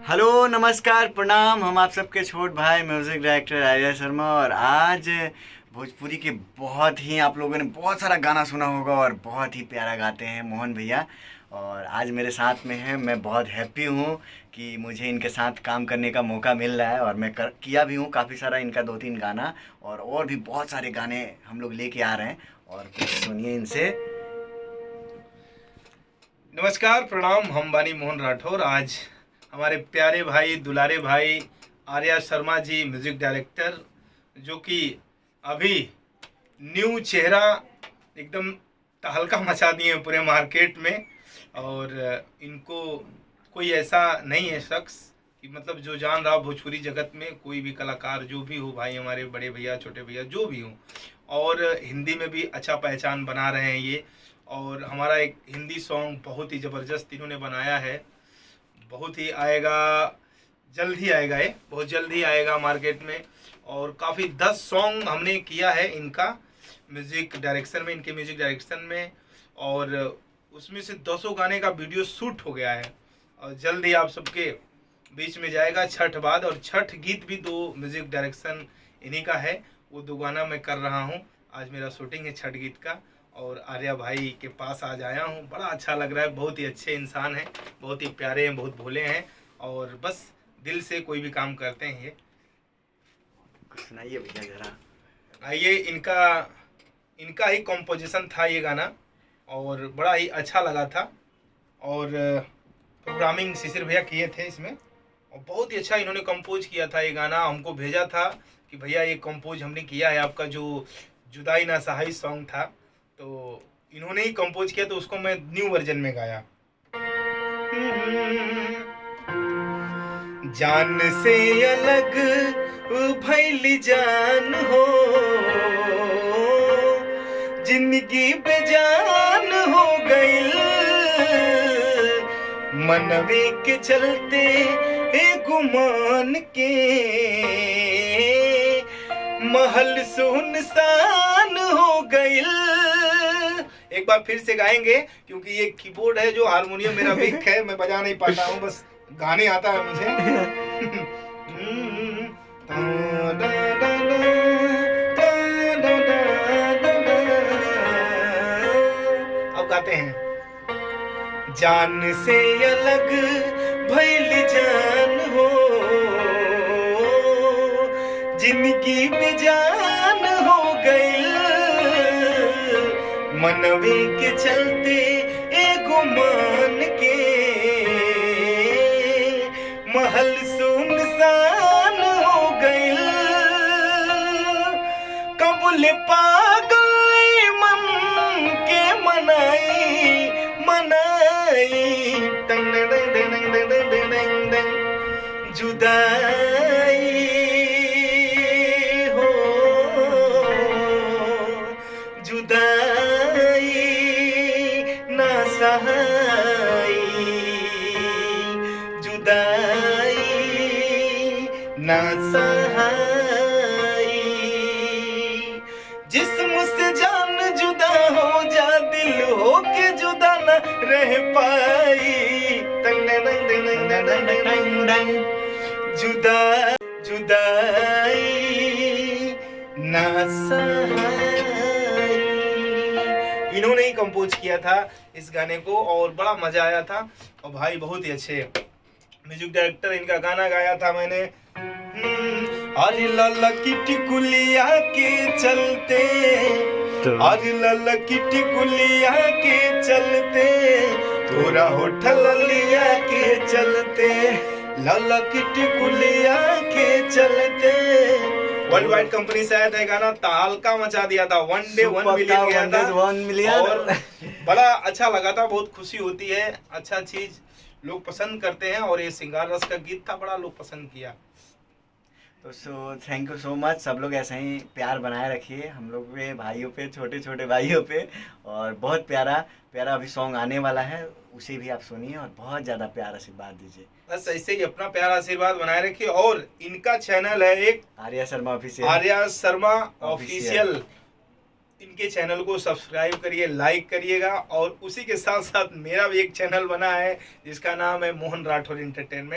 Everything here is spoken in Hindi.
हेलो नमस्कार प्रणाम। हम आप सबके छोट भाई म्यूज़िक डायरेक्टर आर्या शर्मा। और आज भोजपुरी के बहुत ही आप लोगों ने बहुत सारा गाना सुना होगा और बहुत ही प्यारा गाते हैं मोहन भैया। और आज मेरे साथ में हैं, मैं बहुत हैप्पी हूँ कि मुझे इनके साथ काम करने का मौका मिल रहा है। और मैं किया भी हूँ काफ़ी सारा इनका 2-3 गाना, और भी बहुत सारे गाने हम लोग लेके आ रहे हैं। और कुछ सुनिए इनसे। नमस्कार प्रणाम। हम बानी मोहन राठौर। आज हमारे प्यारे भाई दुलारे भाई आर्या शर्मा जी म्यूजिक डायरेक्टर, जो कि अभी न्यू चेहरा एकदम तहलका मचा दिए हैं पूरे मार्केट में। और इनको कोई ऐसा नहीं है शख्स कि मतलब जो जान रहा भोजपुरी जगत में कोई भी कलाकार जो भी हो, भाई हमारे बड़े भैया छोटे भैया जो भी हो, और हिंदी में भी अच्छा पहचान बना रहे हैं ये। और हमारा एक हिंदी सॉन्ग बहुत ही ज़बरदस्त इन्होंने बनाया है, बहुत ही आएगा, जल्द ही आएगा, ये बहुत जल्द ही आएगा मार्केट में। और काफ़ी 10 सॉन्ग हमने किया है इनका म्यूज़िक डायरेक्शन में, इनके म्यूज़िक डायरेक्शन में। और उसमें से 200 गाने का वीडियो शूट हो गया है और जल्द ही आप सबके बीच में जाएगा छठ बाद। और छठ गीत भी 2 म्यूज़िक डायरेक्शन इन्हीं का है, वो 2 गाना मैं कर रहा हूँ। आज मेरा शूटिंग है छठ गीत का और आर्या भाई के पास आज आया हूँ। बड़ा अच्छा लग रहा है, बहुत ही अच्छे इंसान हैं, बहुत ही प्यारे हैं, बहुत भोले हैं और बस दिल से कोई भी काम करते हैं ये। कुछ सुनाइए भैया ज़रा। आइए, इनका इनका ही कॉम्पोजिशन था ये गाना और बड़ा ही अच्छा लगा था। और प्रोग्रामिंग शिशिर भैया किए थे इसमें और बहुत ही अच्छा इन्होंने कंपोज किया था। ये गाना हमको भेजा था कि भैया ये कंपोज हमने किया है, आपका जो जुदाई ना सहाई सॉन्ग था तो इन्होंने ही कंपोज किया, तो उसको मैं न्यू वर्जन में गाया। जान से अलग भैली जान हो, जिंदगी बेजान हो गईल, मनवे के चलते गुमान के महल सुनसान हो गईल। एक बार फिर से गाएंगे क्योंकि ये कीबोर्ड है, जो हारमोनियम मेरा वीक है, मैं बजा नहीं पाता हूँ, बस गाने आता है मुझे। अब गाते हैं। जान से अलग भइल जान हो, जिंदगी में जान हो गई, मनवे के चलते एगो मान के महल सुनसान हो गई। कबूल पागल मन के मनाई मनाई, टंग डंग डंग डंग डंग डंग डंग, जुदाई हो, जुदाई ना सहाई, जुदाई ना सहाई। जिस्म से जान जुदा हो जा, दिल हो के जुदा न रह पाई, टंग डंग डंग डंग डंग डंग डंग, जुदा जुदाई ना सहाई। इन्होंने ही कंपोज किया था इस गाने को और बड़ा मजा आया था। और भाई बहुत ही अच्छे म्यूजिक डायरेक्टर, इनका गाना गाया था मैंने। अरे लाला की टिकुलिया के चलते, अरे लाला की टिकुलिया के चलते, तोरा होठल लिया के चलते, लाला की टिकुलिया के चलते। वर्ल्ड वाइड कंपनी से आया था गाना, तहलका मचा दिया था, 1 डे 1 मिलियन गया था, 1 मिलियन। और बड़ा अच्छा लगा था। बहुत खुशी होती है, अच्छा चीज लोग पसंद करते हैं और ये सिंगार रस का गीत था, बड़ा लोग पसंद किया। तो थैंक यू सो मच। सब लोग ऐसा ही प्यार बनाए रखिए हम लोग पे, भाइयों पे, छोटे छोटे भाइयों पे। और बहुत प्यारा प्यारा अभी सॉन्ग आने वाला है, उसे भी आप सुनिए और बहुत ज़्यादा प्यार आशीर्वाद दीजिए। बस ऐसे ही अपना प्यार आशीर्वाद बनाए रखिए। और इनका चैनल है एक आर्या शर्मा ऑफिशियल, आर्या शर्मा ऑफिशियल, इनके चैनल को सब्सक्राइब करिए, लाइक करिएगा। और उसी के साथ साथ मेरा भी एक चैनल बना है जिसका नाम है मोहन राठौर एंटरटेनमेंट।